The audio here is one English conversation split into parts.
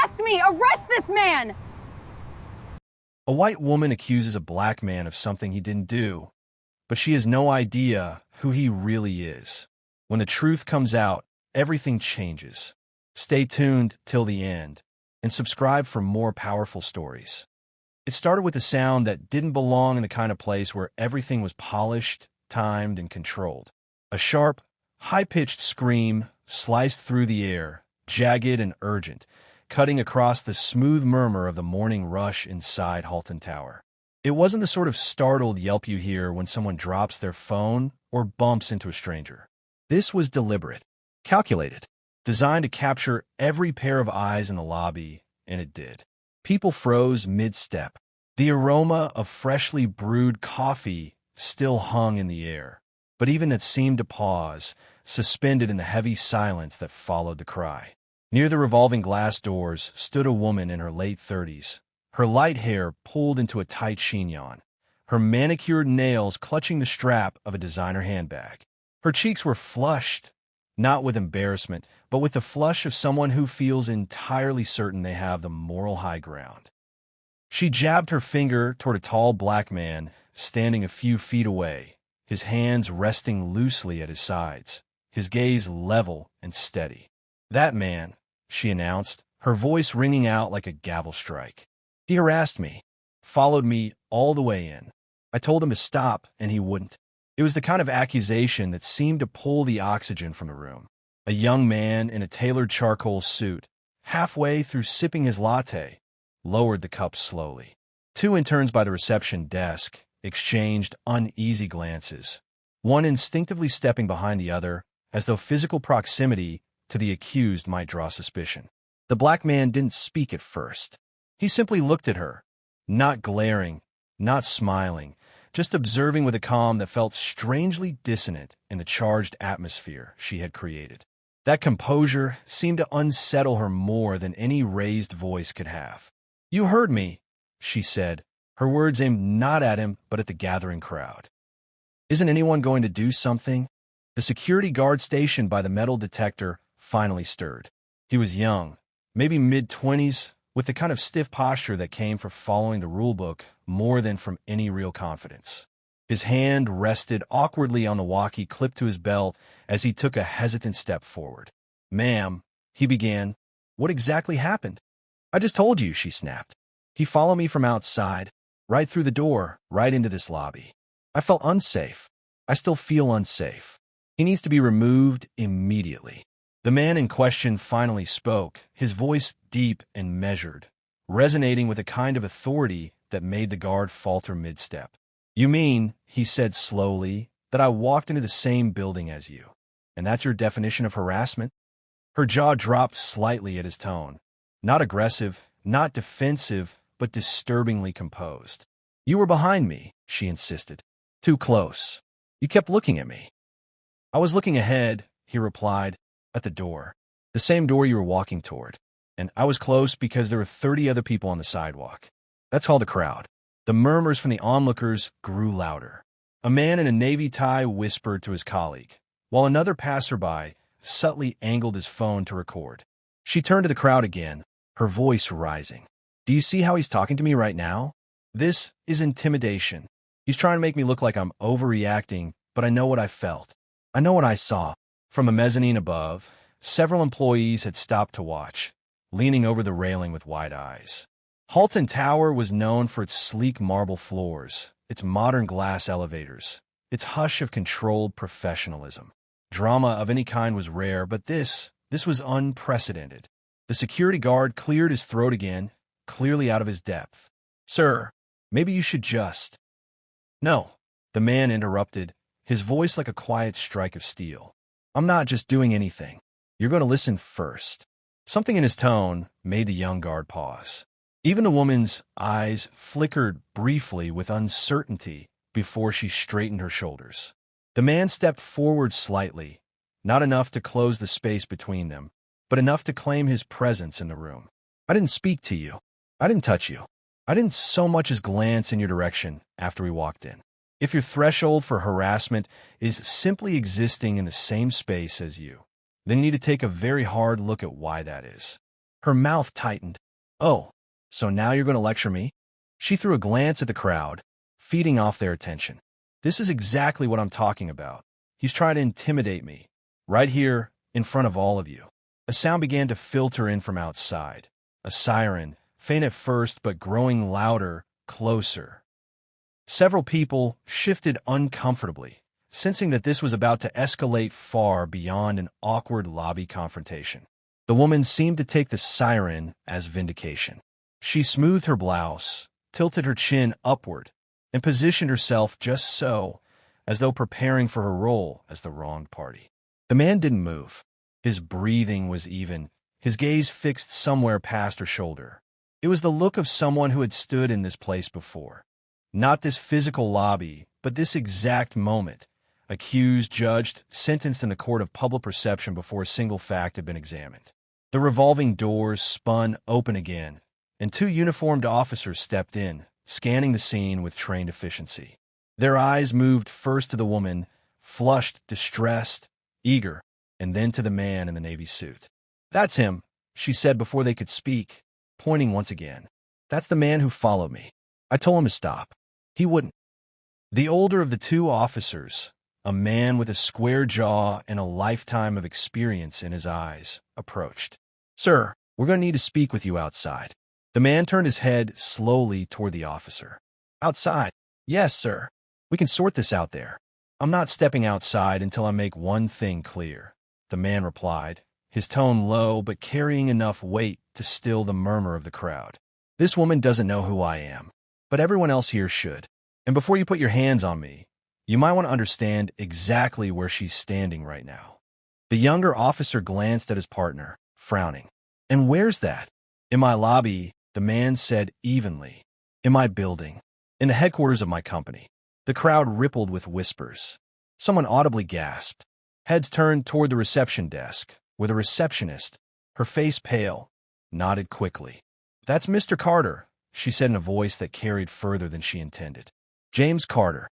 harassed me! Arrest this man! A white woman accuses a black man of something he didn't do, but she has no idea who he really is. When the truth comes out, everything changes. Stay tuned till the end, and subscribe for more powerful stories. It started with a sound that didn't belong in the kind of place where everything was polished, timed, and controlled. A sharp, high-pitched scream sliced through the air, jagged and urgent, cutting across the smooth murmur of the morning rush inside Halton Tower. It wasn't the sort of startled yelp you hear when someone drops their phone or bumps into a stranger. This was deliberate, calculated, designed to capture every pair of eyes in the lobby, and it did. People froze mid-step. The aroma of freshly brewed coffee still hung in the air, but even it seemed to pause, suspended in the heavy silence that followed the cry. Near the revolving glass doors stood a woman in her late 30s, her light hair pulled into a tight chignon, her manicured nails clutching the strap of a designer handbag. Her cheeks were flushed, not with embarrassment, but with the flush of someone who feels entirely certain they have the moral high ground. She jabbed her finger toward a tall black man standing a few feet away, his hands resting loosely at his sides, his gaze level and steady. "That man," she announced, her voice ringing out like a gavel strike. "He harassed me, followed me all the way in. I told him to stop, and he wouldn't." It was the kind of accusation that seemed to pull the oxygen from the room. A young man in a tailored charcoal suit, halfway through sipping his latte, lowered the cup slowly. Two interns by the reception desk exchanged uneasy glances, one instinctively stepping behind the other, as though physical proximity to the accused might draw suspicion. The black man didn't speak at first. He simply looked at her, not glaring, not smiling, just observing with a calm that felt strangely dissonant in the charged atmosphere she had created. That composure seemed to unsettle her more than any raised voice could have. "You heard me," she said, her words aimed not at him but at the gathering crowd. "Isn't anyone going to do something?" The security guard stationed by the metal detector finally stirred. He was young, maybe mid-20s, with the kind of stiff posture that came from following the rulebook more than from any real confidence. His hand rested awkwardly on the walkie clipped to his belt as he took a hesitant step forward. "Ma'am," he began, "what exactly happened?" "I just told you," she snapped. "He followed me from outside, right through the door, right into this lobby. I felt unsafe. I still feel unsafe. He needs to be removed immediately." The man in question finally spoke, his voice deep and measured, resonating with a kind of authority that made the guard falter mid-step. "You mean," he said slowly, "that I walked into the same building as you, and that's your definition of harassment?" Her jaw dropped slightly at his tone. Not aggressive, not defensive, but disturbingly composed. "You were behind me," she insisted. "Too close. You kept looking at me." "I was looking ahead," he replied, "at the door. The same door you were walking toward. And I was close because there were 30 other people on the sidewalk. That's called a crowd." The murmurs from the onlookers grew louder. A man in a navy tie whispered to his colleague, while another passerby subtly angled his phone to record. She turned to the crowd again, her voice rising. "Do you see how he's talking to me right now? This is intimidation. He's trying to make me look like I'm overreacting, but I know what I felt. I know what I saw." From a mezzanine above, several employees had stopped to watch, leaning over the railing with wide eyes. Halton Tower was known for its sleek marble floors, its modern glass elevators, its hush of controlled professionalism. Drama of any kind was rare, but this was unprecedented. The security guard cleared his throat again, clearly out of his depth. "Sir, maybe you should just—" "No," the man interrupted, his voice like a quiet strike of steel. "I'm not just doing anything. You're going to listen first." Something in his tone made the young guard pause. Even the woman's eyes flickered briefly with uncertainty before she straightened her shoulders. The man stepped forward slightly, not enough to close the space between them, but enough to claim his presence in the room. "I didn't speak to you. I didn't touch you. I didn't so much as glance in your direction after we walked in. If your threshold for harassment is simply existing in the same space as you, then you need to take a very hard look at why that is." Her mouth tightened. "Oh, so now you're going to lecture me?" She threw a glance at the crowd, feeding off their attention. "This is exactly what I'm talking about. He's trying to intimidate me, right here, in front of all of you." A sound began to filter in from outside. A siren, faint at first but growing louder, closer. Several people shifted uncomfortably, sensing that this was about to escalate far beyond an awkward lobby confrontation. The woman seemed to take the siren as vindication. She smoothed her blouse, tilted her chin upward, and positioned herself just so, as though preparing for her role as the wronged party. The man didn't move. His breathing was even, his gaze fixed somewhere past her shoulder. It was the look of someone who had stood in this place before. Not this physical lobby, but this exact moment. Accused, judged, sentenced in the court of public perception before a single fact had been examined. The revolving doors spun open again, and two uniformed officers stepped in, scanning the scene with trained efficiency. Their eyes moved first to the woman, flushed, distressed, eager, and then to the man in the navy suit. "That's him," she said before they could speak, pointing once again. "That's the man who followed me. I told him to stop. He wouldn't." The older of the two officers, a man with a square jaw and a lifetime of experience in his eyes, approached. "Sir, we're going to need to speak with you outside." The man turned his head slowly toward the officer. "Outside?" "Yes, sir. We can sort this out there." "I'm not stepping outside until I make one thing clear," the man replied, his tone low but carrying enough weight to still the murmur of the crowd. "This woman doesn't know who I am, but everyone else here should. And before you put your hands on me, you might want to understand exactly where she's standing right now." The younger officer glanced at his partner, frowning. "And where's that?" "In my lobby," the man said evenly. "In my building. In the headquarters of my company." The crowd rippled with whispers. Someone audibly gasped. Heads turned toward the reception desk, where the receptionist, her face pale, nodded quickly. "That's Mr. Carter," she said in a voice that carried further than she intended. "James Carter,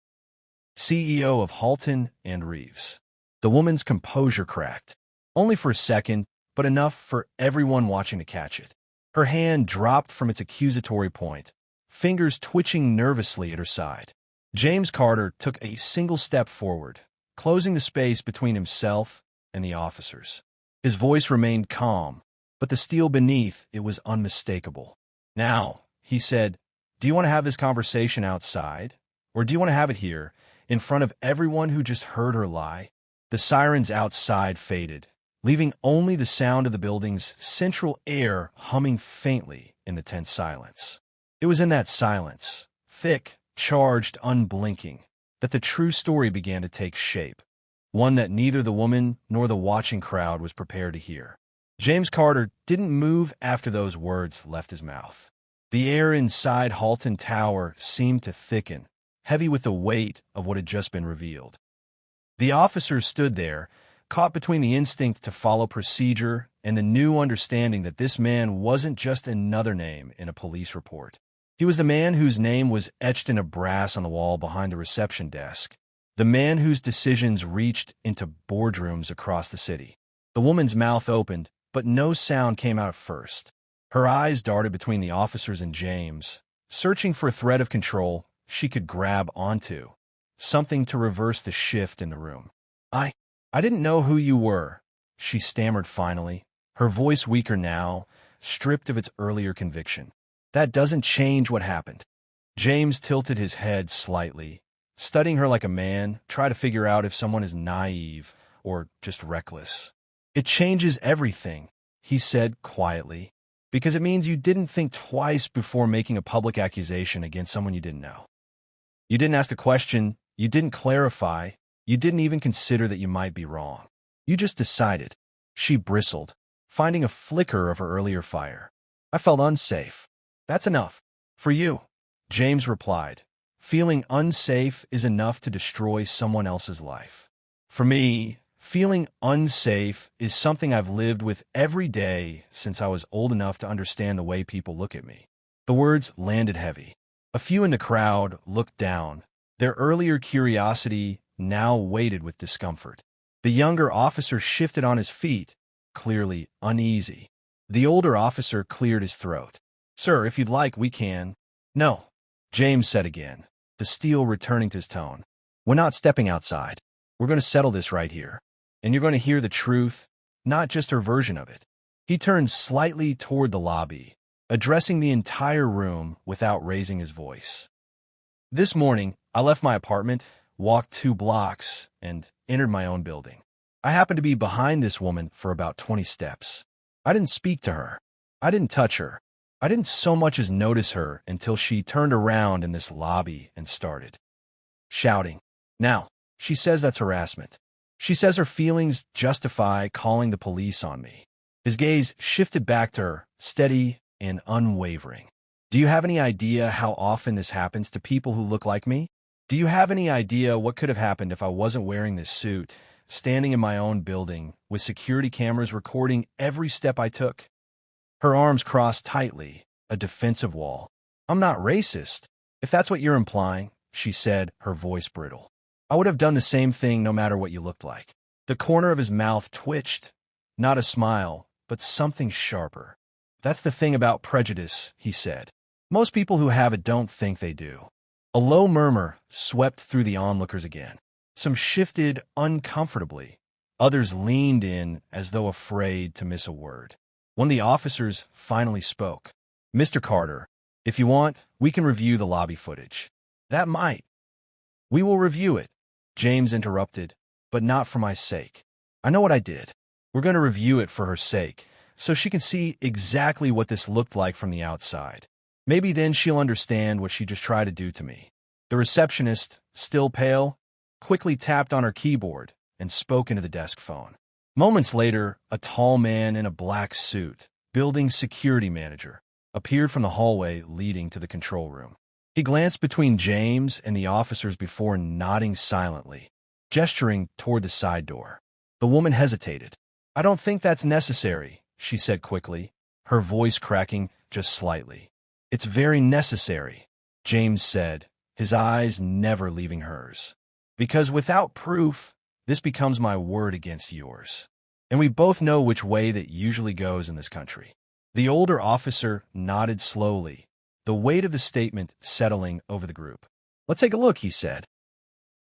CEO of Halton and Reeves." The woman's composure cracked. Only for a second, but enough for everyone watching to catch it. Her hand dropped from its accusatory point, fingers twitching nervously at her side. James Carter took a single step forward, closing the space between himself and the officers. His voice remained calm, but the steel beneath it was unmistakable. "Now," he said, "do you want to have this conversation outside? Or do you want to have it here, in front of everyone who just heard her lie?" The sirens outside faded, leaving only the sound of the building's central air humming faintly in the tense silence. It was in that silence, thick, charged, unblinking, that the true story began to take shape, one that neither the woman nor the watching crowd was prepared to hear. James Carter didn't move after those words left his mouth. The air inside Halton Tower seemed to thicken, heavy with the weight of what had just been revealed. The officers stood there, caught between the instinct to follow procedure and the new understanding that this man wasn't just another name in a police report. He was the man whose name was etched in a brass on the wall behind the reception desk, the man whose decisions reached into boardrooms across the city. The woman's mouth opened, but no sound came out at first. Her eyes darted between the officers and James, searching for a thread of control she could grab onto, something to reverse the shift in the room. I didn't know who you were," she stammered finally, her voice weaker now, stripped of its earlier conviction. "That doesn't change what happened." James tilted his head slightly, studying her like a man, try to figure out if someone is naive or just reckless. "It changes everything," he said quietly, "because it means you didn't think twice before making a public accusation against someone you didn't know. You didn't ask a question, you didn't clarify, you didn't even consider that you might be wrong. You just decided." She bristled, finding a flicker of her earlier fire. "I felt unsafe." "That's enough. For you," James replied. "Feeling unsafe is enough to destroy someone else's life. For me, feeling unsafe is something I've lived with every day since I was old enough to understand the way people look at me." The words landed heavy. A few in the crowd looked down, their earlier curiosity now weighted with discomfort. The younger officer shifted on his feet, clearly uneasy. The older officer cleared his throat. Sir, if you'd like, we can. No, James said again, the steel returning to his tone. We're not stepping outside. We're going to settle this right here. And you're going to hear the truth, not just her version of it. He turned slightly toward the lobby, addressing the entire room without raising his voice. This morning, I left my apartment, walked 2 blocks, and entered my own building. I happened to be behind this woman for about 20 steps. I didn't speak to her. I didn't touch her. I didn't so much as notice her until she turned around in this lobby and started shouting. Now, she says that's harassment. She says her feelings justify calling the police on me. His gaze shifted back to her, steady and unwavering. Do you have any idea how often this happens to people who look like me? Do you have any idea what could have happened if I wasn't wearing this suit, standing in my own building, with security cameras recording every step I took? Her arms crossed tightly, a defensive wall. I'm not racist, if that's what you're implying, she said, her voice brittle. I would have done the same thing no matter what you looked like. The corner of his mouth twitched, not a smile, but something sharper. That's the thing about prejudice, he said. Most people who have it don't think they do. A low murmur swept through the onlookers again. Some shifted uncomfortably. Others leaned in as though afraid to miss a word. One of the officers finally spoke. Mr. Carter, if you want, we can review the lobby footage. That might. We will review it, James interrupted, but not for my sake. I know what I did. We're going to review it for her sake, so she can see exactly what this looked like from the outside. Maybe then she'll understand what she just tried to do to me. The receptionist, still pale, quickly tapped on her keyboard and spoke into the desk phone. Moments later, a tall man in a black suit, building security manager, appeared from the hallway leading to the control room. He glanced between James and the officers before nodding silently, gesturing toward the side door. The woman hesitated. I don't think that's necessary, she said quickly, her voice cracking just slightly. It's very necessary, James said, his eyes never leaving hers. Because without proof, this becomes my word against yours. And we both know which way that usually goes in this country. The older officer nodded slowly, the weight of the statement settling over the group. Let's take a look, he said.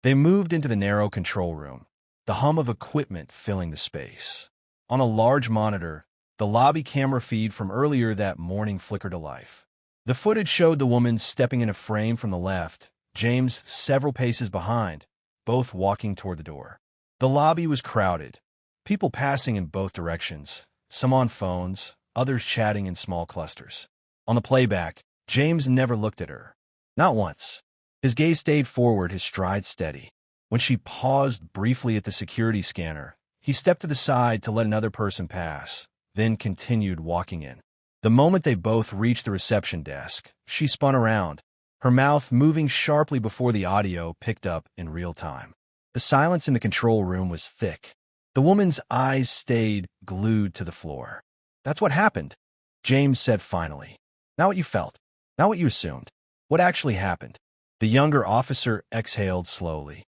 They moved into the narrow control room, the hum of equipment filling the space. On a large monitor, the lobby camera feed from earlier that morning flickered to life. The footage showed the woman stepping in a frame from the left, James several paces behind, both walking toward the door. The lobby was crowded, people passing in both directions, some on phones, others chatting in small clusters. On the playback, James never looked at her. Not once. His gaze stayed forward, his stride steady. When she paused briefly at the security scanner, he stepped to the side to let another person pass, then continued walking in. The moment they both reached the reception desk, she spun around, her mouth moving sharply before the audio picked up in real time. The silence in the control room was thick. The woman's eyes stayed glued to the floor. That's what happened, James said finally. Not what you felt, not what you assumed. What actually happened? The younger officer exhaled slowly.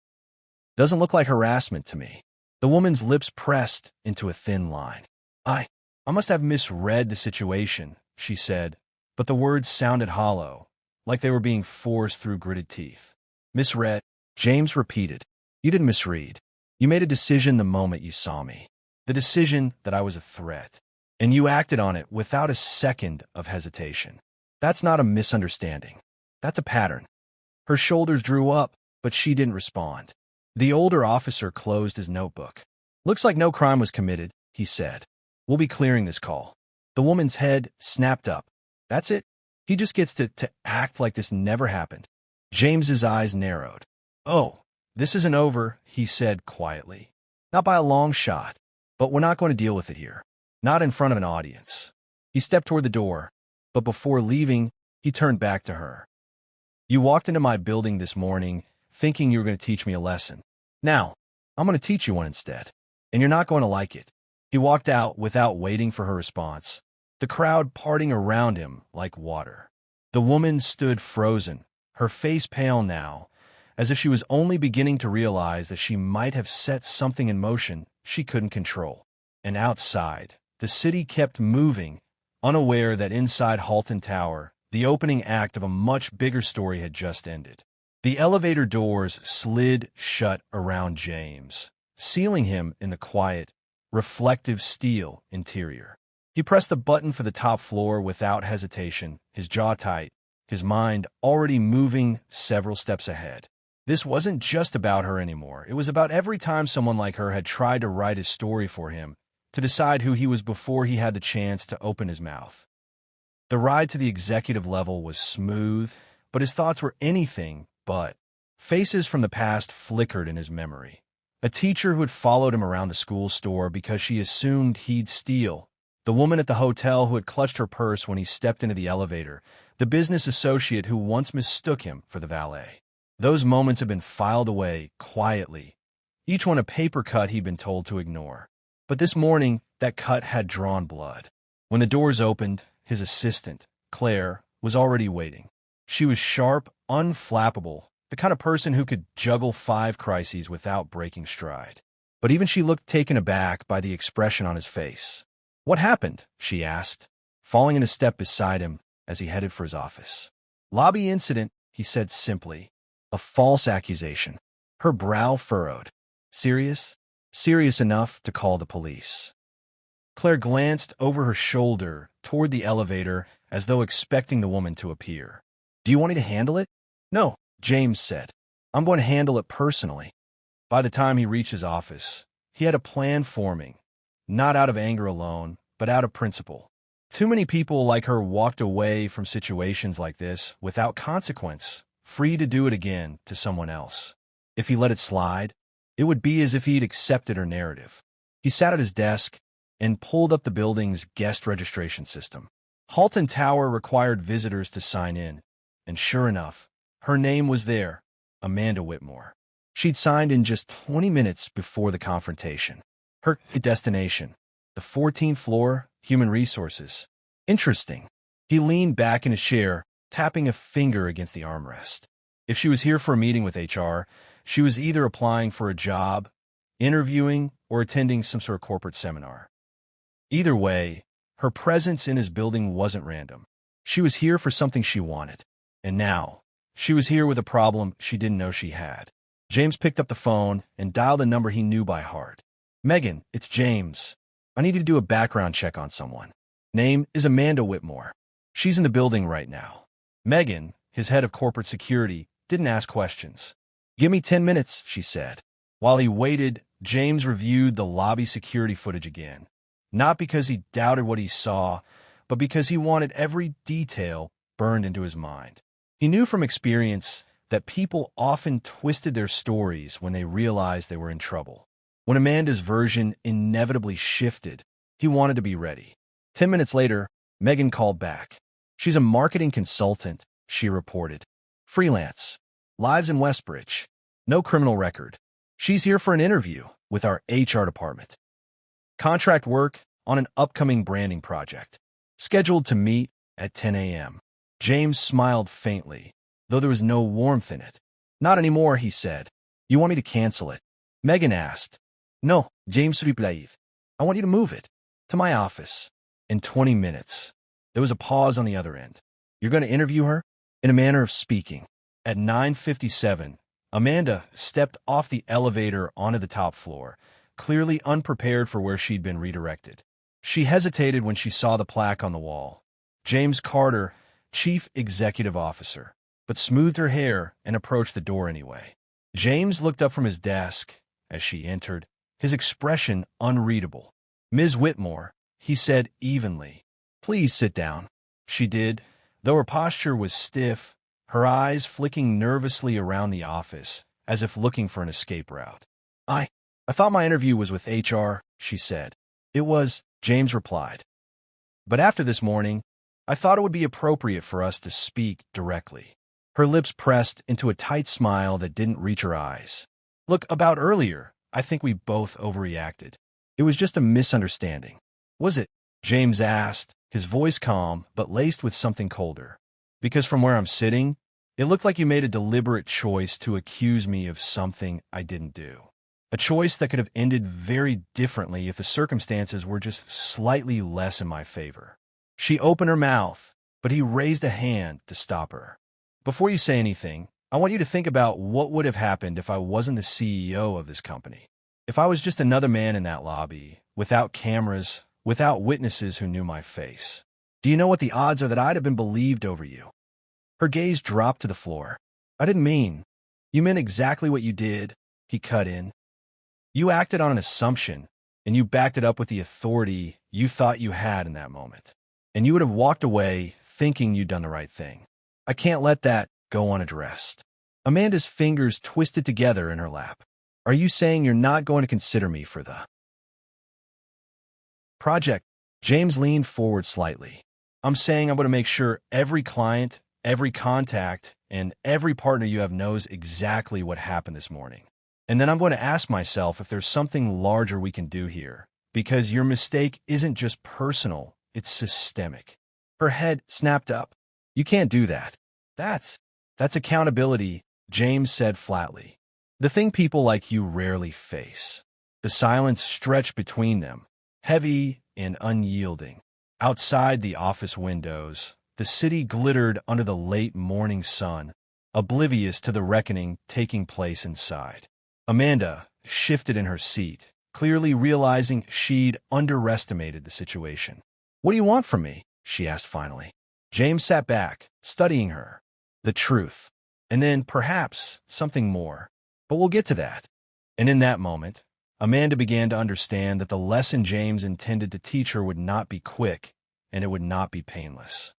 Doesn't look like harassment to me. The woman's lips pressed into a thin line. I must have misread the situation, she said, but the words sounded hollow, like they were being forced through gritted teeth. Misread, James repeated. You didn't misread. You made a decision the moment you saw me. The decision that I was a threat. And you acted on it without a second of hesitation. That's not a misunderstanding. That's a pattern. Her shoulders drew up, but she didn't respond. The older officer closed his notebook. Looks like no crime was committed, he said. We'll be clearing this call. The woman's head snapped up. That's it? He just gets to act like this never happened. James's eyes narrowed. Oh, this isn't over, he said quietly. Not by a long shot, but we're not going to deal with it here. Not in front of an audience. He stepped toward the door, but before leaving, he turned back to her. You walked into my building this morning thinking you were going to teach me a lesson. Now, I'm going to teach you one instead, and you're not going to like it. He walked out without waiting for her response, the crowd parting around him like water. The woman stood frozen, her face pale now, as if she was only beginning to realize that she might have set something in motion she couldn't control. And outside, the city kept moving, unaware that inside Halton Tower, the opening act of a much bigger story had just ended. The elevator doors slid shut around James, sealing him in the quiet, reflective steel interior. He pressed the button for the top floor without hesitation, his jaw tight, his mind already moving several steps ahead. This wasn't just about her anymore. It was about every time someone like her had tried to write his story for him, to decide who he was before he had the chance to open his mouth. The ride to the executive level was smooth, but his thoughts were anything but. Faces from the past flickered in his memory. A teacher who had followed him around the school store because she assumed he'd steal. The woman at the hotel who had clutched her purse when he stepped into the elevator. The business associate who once mistook him for the valet. Those moments had been filed away quietly, each one a paper cut he'd been told to ignore. But this morning, that cut had drawn blood. When the doors opened, his assistant, Claire, was already waiting. She was sharp, unflappable, the kind of person who could juggle 5 crises without breaking stride. But even she looked taken aback by the expression on his face. "What happened?" she asked, falling in a step beside him as he headed for his office. "Lobby incident," he said simply. "A false accusation." Her brow furrowed. "Serious?" "Serious enough to call the police." Claire glanced over her shoulder toward the elevator as though expecting the woman to appear. "Do you want me to handle it?" "No," James said. "I'm going to handle it personally." By the time he reached his office, he had a plan forming, not out of anger alone, but out of principle. Too many people like her walked away from situations like this without consequence, free to do it again to someone else. If he let it slide, it would be as if he'd accepted her narrative. He sat at his desk and pulled up the building's guest registration system. Halton Tower required visitors to sign in, and sure enough, her name was there, Amanda Whitmore. She'd signed in just 20 minutes before the confrontation. Her destination, the 14th floor, Human Resources. Interesting. He leaned back in his chair, tapping a finger against the armrest. If she was here for a meeting with HR, she was either applying for a job, interviewing, or attending some sort of corporate seminar. Either way, her presence in his building wasn't random. She was here for something she wanted. And now, she was here with a problem she didn't know she had. James picked up the phone and dialed a number he knew by heart. "Megan, it's James. I need you to do a background check on someone. Name is Amanda Whitmore. She's in the building right now." Megan, his head of corporate security, didn't ask questions. "Give me 10 minutes, she said. While he waited, James reviewed the lobby security footage again. Not because he doubted what he saw, but because he wanted every detail burned into his mind. He knew from experience that people often twisted their stories when they realized they were in trouble. When Amanda's version inevitably shifted, he wanted to be ready. 10 minutes later, Megan called back. "She's a marketing consultant," she reported. "Freelance. Lives in Westbridge. No criminal record. She's here for an interview with our HR department. Contract work on an upcoming branding project. Scheduled to meet at 10 a.m. James smiled faintly, though there was no warmth in it. "Not anymore," he said. "You want me to cancel it?" Megan asked. "No," James replied. "I want you to move it to my office in 20 minutes. There was a pause on the other end. "You're going to interview her?" In a manner of speaking. At 9:57, Amanda stepped off the elevator onto the top floor, clearly unprepared for where she'd been redirected. She hesitated when she saw the plaque on the wall. James Carter, Chief Executive Officer, but smoothed her hair and approached the door anyway. James looked up from his desk as she entered, his expression unreadable. "Ms. Whitmore," he said evenly. "Please sit down." She did, though her posture was stiff, her eyes flicking nervously around the office, as if looking for an escape route. I thought my interview was with HR," she said. "It was," James replied. "But after this morning, I thought it would be appropriate for us to speak directly." Her lips pressed into a tight smile that didn't reach her eyes. "Look, about earlier, I think we both overreacted. It was just a misunderstanding." "Was it?" James asked, his voice calm but laced with something colder. "Because from where I'm sitting, it looked like you made a deliberate choice to accuse me of something I didn't do." A choice that could have ended very differently if the circumstances were just slightly less in my favor. She opened her mouth, but he raised a hand to stop her. Before you say anything, I want you to think about what would have happened if I wasn't the CEO of this company. If I was just another man in that lobby, without cameras, without witnesses who knew my face. Do you know what the odds are that I'd have been believed over you? Her gaze dropped to the floor. I didn't mean. You meant exactly what you did, he cut in. You acted on an assumption, and you backed it up with the authority you thought you had in that moment. And you would have walked away thinking you'd done the right thing. I can't let that go unaddressed. Amanda's fingers twisted together in her lap. Are you saying you're not going to consider me for the project? James leaned forward slightly. I'm saying I'm going to make sure every client, every contact, and every partner you have knows exactly what happened this morning. And then I'm going to ask myself if there's something larger we can do here, because your mistake isn't just personal, it's systemic. Her head snapped up. You can't do that. That's accountability, James said flatly. The thing people like you rarely face. The silence stretched between them, heavy and unyielding. Outside the office windows, the city glittered under the late morning sun, oblivious to the reckoning taking place inside. Amanda shifted in her seat, clearly realizing she'd underestimated the situation. What do you want from me? She asked finally. James sat back, studying her. The truth. And then, perhaps, something more. But we'll get to that. And in that moment, Amanda began to understand that the lesson James intended to teach her would not be quick, and it would not be painless.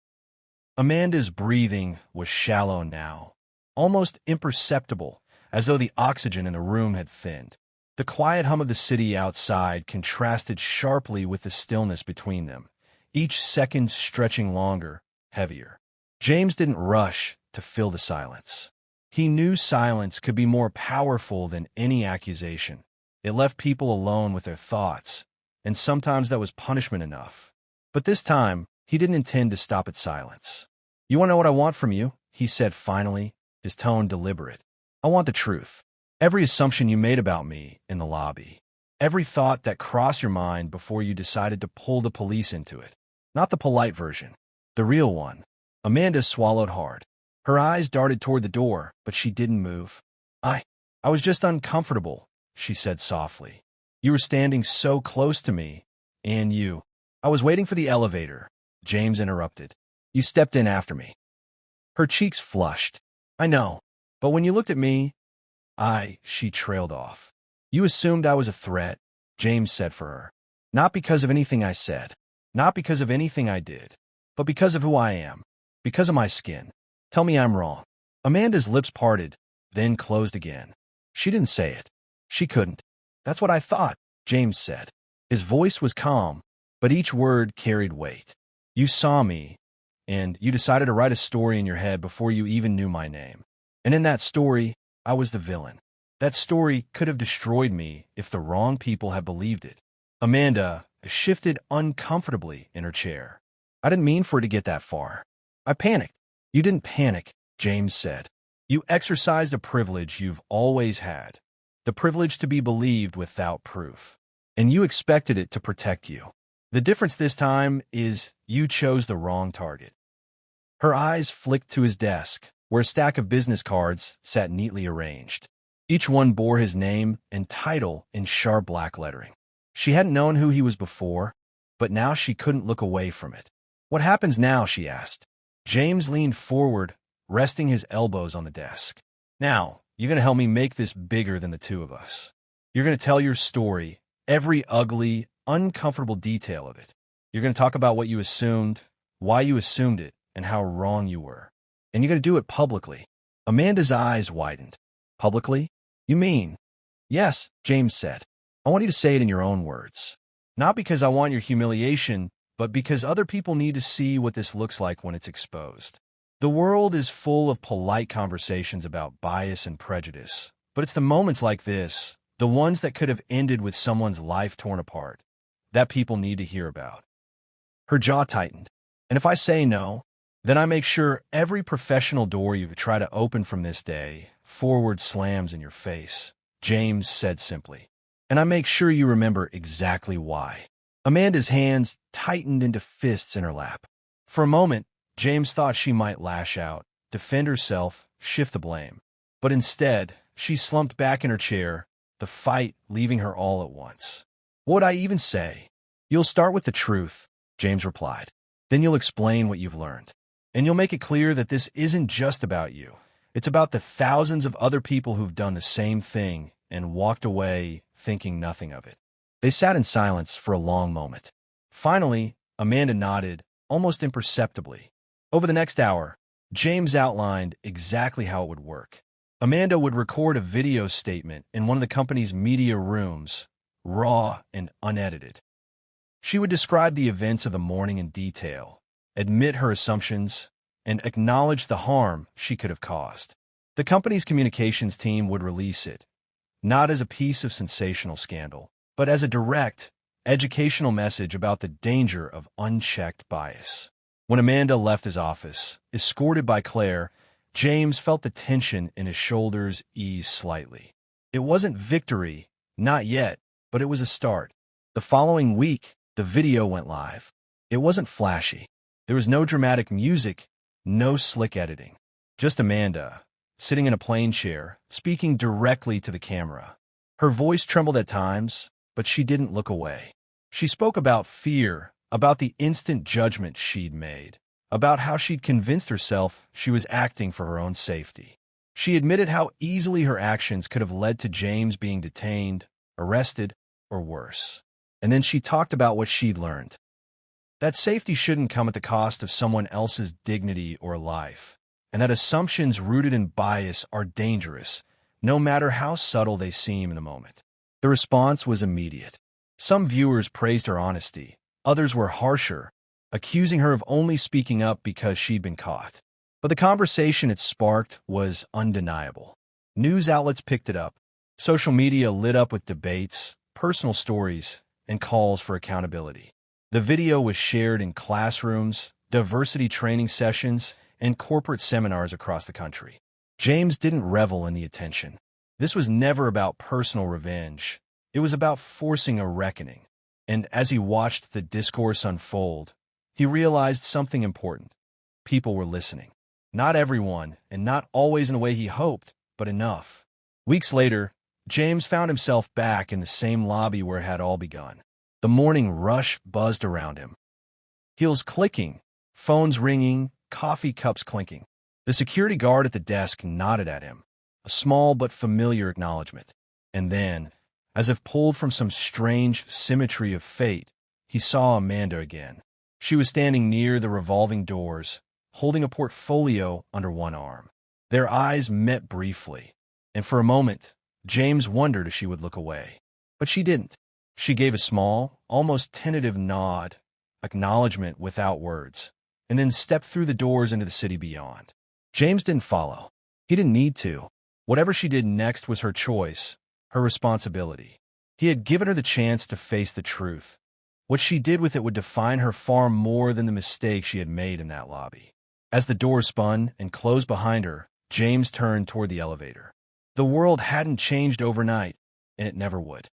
Amanda's breathing was shallow now, almost imperceptible, as though the oxygen in the room had thinned. The quiet hum of the city outside contrasted sharply with the stillness between them, each second stretching longer, heavier. James didn't rush to fill the silence. He knew silence could be more powerful than any accusation. It left people alone with their thoughts, and sometimes that was punishment enough. But this time, he didn't intend to stop at silence. You want to know what I want from you? He said finally, his tone deliberate. I want the truth. Every assumption you made about me in the lobby. Every thought that crossed your mind before you decided to pull the police into it. Not the polite version. The real one. Amanda swallowed hard. Her eyes darted toward the door, but she didn't move. I was just uncomfortable, she said softly. You were standing so close to me, and you. I was waiting for the elevator, James interrupted. You stepped in after me. Her cheeks flushed. I know, but when you looked at me, she trailed off. You assumed I was a threat, James said for her. Not because of anything I said, not because of anything I did, but because of who I am, because of my skin. Tell me I'm wrong. Amanda's lips parted, then closed again. She didn't say it. She couldn't. That's what I thought, James said. His voice was calm, but each word carried weight. You saw me, and you decided to write a story in your head before you even knew my name. And in that story, I was the villain. That story could have destroyed me if the wrong people had believed it. Amanda shifted uncomfortably in her chair. I didn't mean for it to get that far. I panicked. You didn't panic, James said. You exercised a privilege you've always had. The privilege to be believed without proof. And you expected it to protect you. The difference this time is you chose the wrong target. Her eyes flicked to his desk, where a stack of business cards sat neatly arranged. Each one bore his name and title in sharp black lettering. She hadn't known who he was before, but now she couldn't look away from it. What happens now? She asked. James leaned forward, resting his elbows on the desk. Now, you're going to help me make this bigger than the two of us. You're going to tell your story, every ugly, uncomfortable detail of it. You're going to talk about what you assumed, why you assumed it, and how wrong you were. And you're going to do it publicly. Amanda's eyes widened. Publicly? You mean? Yes, James said. I want you to say it in your own words. Not because I want your humiliation, but because other people need to see what this looks like when it's exposed. The world is full of polite conversations about bias and prejudice, but it's the moments like this, the ones that could have ended with someone's life torn apart, that people need to hear about. Her jaw tightened. And if I say no, then I make sure every professional door you try to open from this day forward slams in your face. James said simply. "And I make sure you remember exactly why." Amanda's hands tightened into fists in her lap. For a moment, James thought she might lash out, defend herself, shift the blame. But instead, she slumped back in her chair, the fight leaving her all at once. "What would I even say?" "You'll start with the truth," James replied. "Then you'll explain what you've learned. And you'll make it clear that this isn't just about you. It's about the thousands of other people who've done the same thing and walked away thinking nothing of it." They sat in silence for a long moment. Finally, Amanda nodded, almost imperceptibly. Over the next hour, James outlined exactly how it would work. Amanda would record a video statement in one of the company's media rooms, raw and unedited. She would describe the events of the morning in detail, admit her assumptions, and acknowledge the harm she could have caused. The company's communications team would release it, not as a piece of sensational scandal, but as a direct, educational message about the danger of unchecked bias. When Amanda left his office, escorted by Claire, James felt the tension in his shoulders ease slightly. It wasn't victory, not yet, but it was a start. The following week, the video went live. It wasn't flashy. There was no dramatic music, no slick editing. Just Amanda, sitting in a plain chair, speaking directly to the camera. Her voice trembled at times, but she didn't look away. She spoke about fear, about the instant judgment she'd made, about how she'd convinced herself she was acting for her own safety. She admitted how easily her actions could have led to James being detained, arrested, or worse. And then she talked about what she'd learned. That safety shouldn't come at the cost of someone else's dignity or life, and that assumptions rooted in bias are dangerous, no matter how subtle they seem in the moment. The response was immediate. Some viewers praised her honesty. Others were harsher, accusing her of only speaking up because she'd been caught. But the conversation it sparked was undeniable. News outlets picked it up. Social media lit up with debates, personal stories, and calls for accountability. The video was shared in classrooms, diversity training sessions, and corporate seminars across the country. James didn't revel in the attention. This was never about personal revenge. It was about forcing a reckoning. And as he watched the discourse unfold, he realized something important. People were listening. Not everyone, and not always in the way he hoped, but enough. Weeks later, James found himself back in the same lobby where it had all begun. The morning rush buzzed around him. Heels clicking, phones ringing, coffee cups clinking. The security guard at the desk nodded at him, a small but familiar acknowledgement. And then, as if pulled from some strange symmetry of fate, he saw Amanda again. She was standing near the revolving doors, holding a portfolio under one arm. Their eyes met briefly, and for a moment, James wondered if she would look away. But she didn't. She gave a small, almost tentative nod, acknowledgement without words, and then stepped through the doors into the city beyond. James didn't follow. He didn't need to. Whatever she did next was her choice, her responsibility. He had given her the chance to face the truth. What she did with it would define her far more than the mistake she had made in that lobby. As the door spun and closed behind her, James turned toward the elevator. The world hadn't changed overnight, and it never would.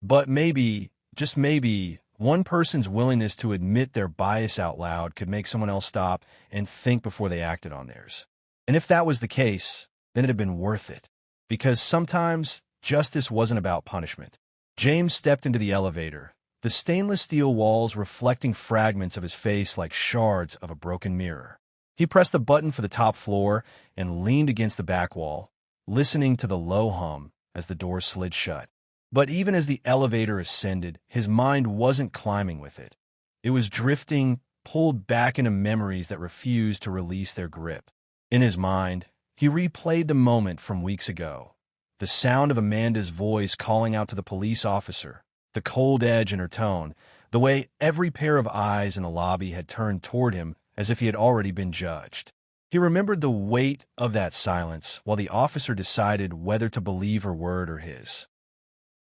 But maybe, just maybe, one person's willingness to admit their bias out loud could make someone else stop and think before they acted on theirs. And if that was the case, then it had been worth it. Because sometimes, justice wasn't about punishment. James stepped into the elevator, the stainless steel walls reflecting fragments of his face like shards of a broken mirror. He pressed the button for the top floor and leaned against the back wall, listening to the low hum as the door slid shut. But even as the elevator ascended, his mind wasn't climbing with it. It was drifting, pulled back into memories that refused to release their grip. In his mind, he replayed the moment from weeks ago. The sound of Amanda's voice calling out to the police officer, the cold edge in her tone, the way every pair of eyes in the lobby had turned toward him as if he had already been judged. He remembered the weight of that silence while the officer decided whether to believe her word or his.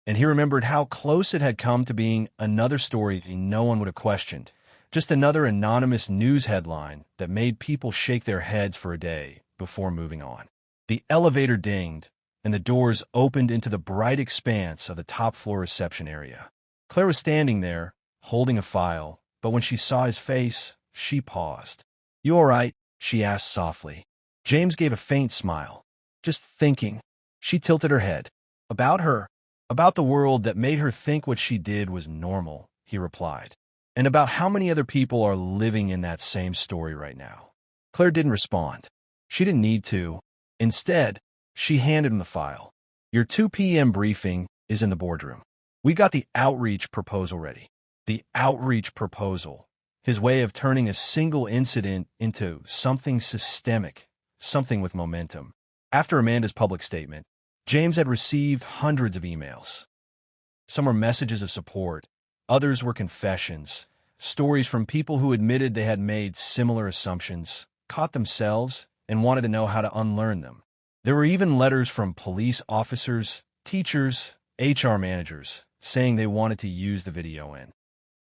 And he remembered how close it had come to being another story no one would have questioned, just another anonymous news headline that made people shake their heads for a day before moving on. The elevator dinged, and the doors opened into the bright expanse of the top-floor reception area. Claire was standing there, holding a file, but when she saw his face, she paused. "You all right?" she asked softly. James gave a faint smile. "Just thinking." She tilted her head. "About her? About the world that made her think what she did was normal," he replied. "And about how many other people are living in that same story right now." Claire didn't respond. She didn't need to. Instead, she handed him the file. "Your 2 p.m. briefing is in the boardroom. We got the outreach proposal ready." The outreach proposal. His way of turning a single incident into something systemic, something with momentum. After Amanda's public statement, James had received hundreds of emails. Some were messages of support. Others were confessions, stories from people who admitted they had made similar assumptions, caught themselves, and wanted to know how to unlearn them. There were even letters from police officers, teachers, HR managers, saying they wanted to use the video in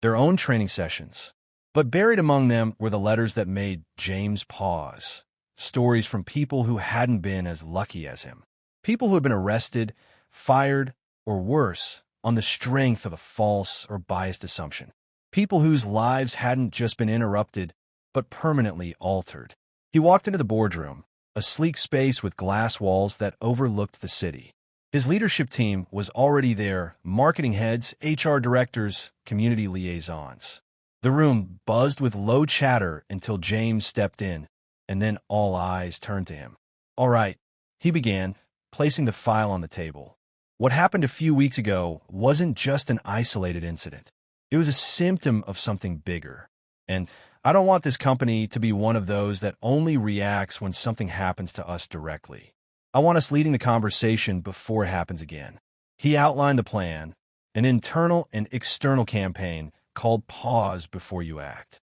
their own training sessions. But buried among them were the letters that made James pause. Stories from people who hadn't been as lucky as him. People who had been arrested, fired, or worse, on the strength of a false or biased assumption. People whose lives hadn't just been interrupted, but permanently altered. He walked into the boardroom, a sleek space with glass walls that overlooked the city. His leadership team was already there, marketing heads, HR directors, community liaisons. The room buzzed with low chatter until James stepped in, and then all eyes turned to him. "All right," he began, placing the file on the table. What happened a few weeks ago wasn't just an isolated incident. It was a symptom of something bigger. And I don't want this company to be one of those that only reacts when something happens to us directly. I want us leading the conversation before it happens again. He outlined the plan, an internal and external campaign called Pause Before You Act.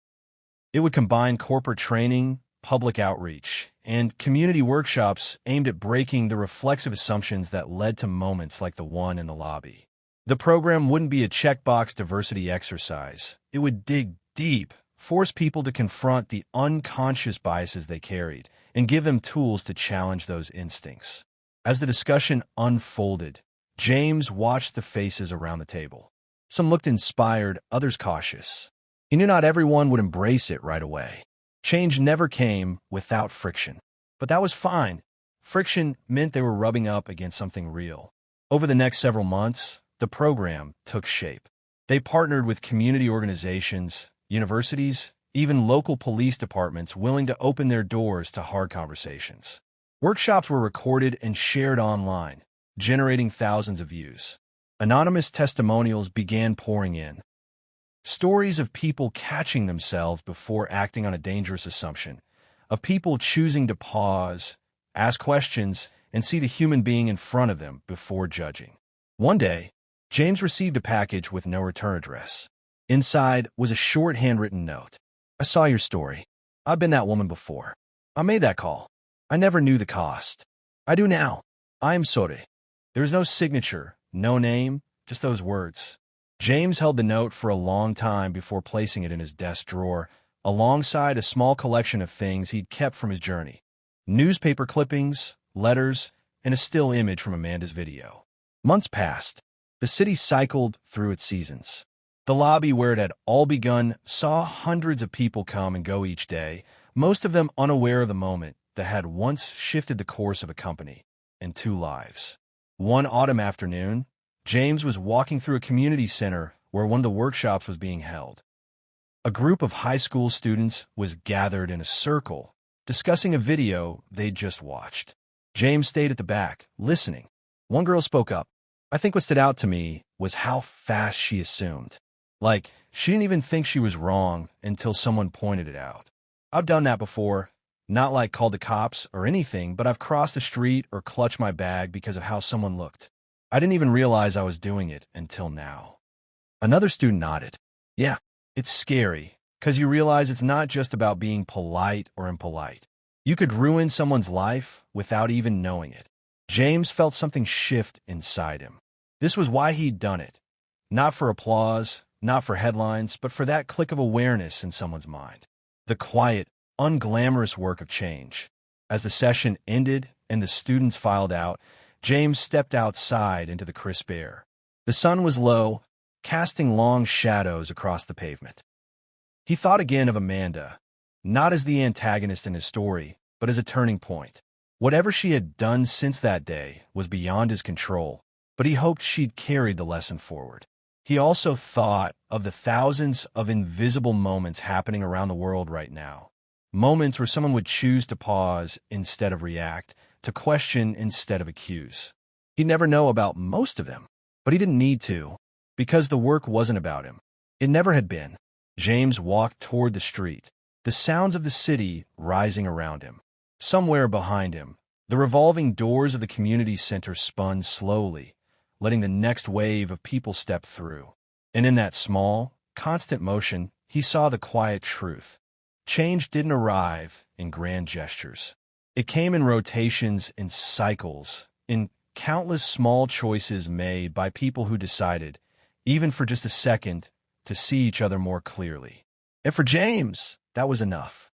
It would combine corporate training, public outreach, and community workshops aimed at breaking the reflexive assumptions that led to moments like the one in the lobby. The program wouldn't be a checkbox diversity exercise. It would dig deep, force people to confront the unconscious biases they carried, and give them tools to challenge those instincts. As the discussion unfolded, James watched the faces around the table. Some looked inspired, others cautious. He knew not everyone would embrace it right away. Change never came without friction. But that was fine. Friction meant they were rubbing up against something real. Over the next several months, the program took shape. They partnered with community organizations, universities, even local police departments willing to open their doors to hard conversations. Workshops were recorded and shared online, generating thousands of views. Anonymous testimonials began pouring in. Stories of people catching themselves before acting on a dangerous assumption, of people choosing to pause, ask questions, and see the human being in front of them before judging. One day, James received a package with no return address. Inside was a short handwritten note. "I saw your story. I've been that woman before. I made that call. I never knew the cost. I do now. I am sorry." There was no signature, no name, just those words. James held the note for a long time before placing it in his desk drawer, alongside a small collection of things he'd kept from his journey. Newspaper clippings, letters, and a still image from Amanda's video. Months passed. The city cycled through its seasons. The lobby where it had all begun saw hundreds of people come and go each day, most of them unaware of the moment that had once shifted the course of a company and 2 lives. One autumn afternoon, James was walking through a community center where one of the workshops was being held. A group of high school students was gathered in a circle, discussing a video they'd just watched. James stayed at the back, listening. One girl spoke up. I think what stood out to me was how fast she assumed. Like, she didn't even think she was wrong until someone pointed it out. I've done that before. Not like called the cops or anything, but I've crossed the street or clutched my bag because of how someone looked. I didn't even realize I was doing it until now. Another student nodded. Yeah, it's scary, because you realize it's not just about being polite or impolite. You could ruin someone's life without even knowing it. James felt something shift inside him. This was why he'd done it. Not for applause, not for headlines, but for that click of awareness in someone's mind. The quiet, unglamorous work of change. As the session ended and the students filed out, James stepped outside into the crisp air. The sun was low, casting long shadows across the pavement. He thought again of Amanda, not as the antagonist in his story, but as a turning point. Whatever she had done since that day was beyond his control, but he hoped she'd carried the lesson forward. He also thought of the thousands of invisible moments happening around the world right now. Moments where someone would choose to pause instead of react, to question instead of accuse. He'd never know about most of them, but he didn't need to, because the work wasn't about him. It never had been. James walked toward the street, the sounds of the city rising around him. Somewhere behind him, the revolving doors of the community center spun slowly, letting the next wave of people step through. And in that small, constant motion, he saw the quiet truth. Change didn't arrive in grand gestures. It came in rotations, in cycles, in countless small choices made by people who decided, even for just a second, to see each other more clearly. And for James, that was enough.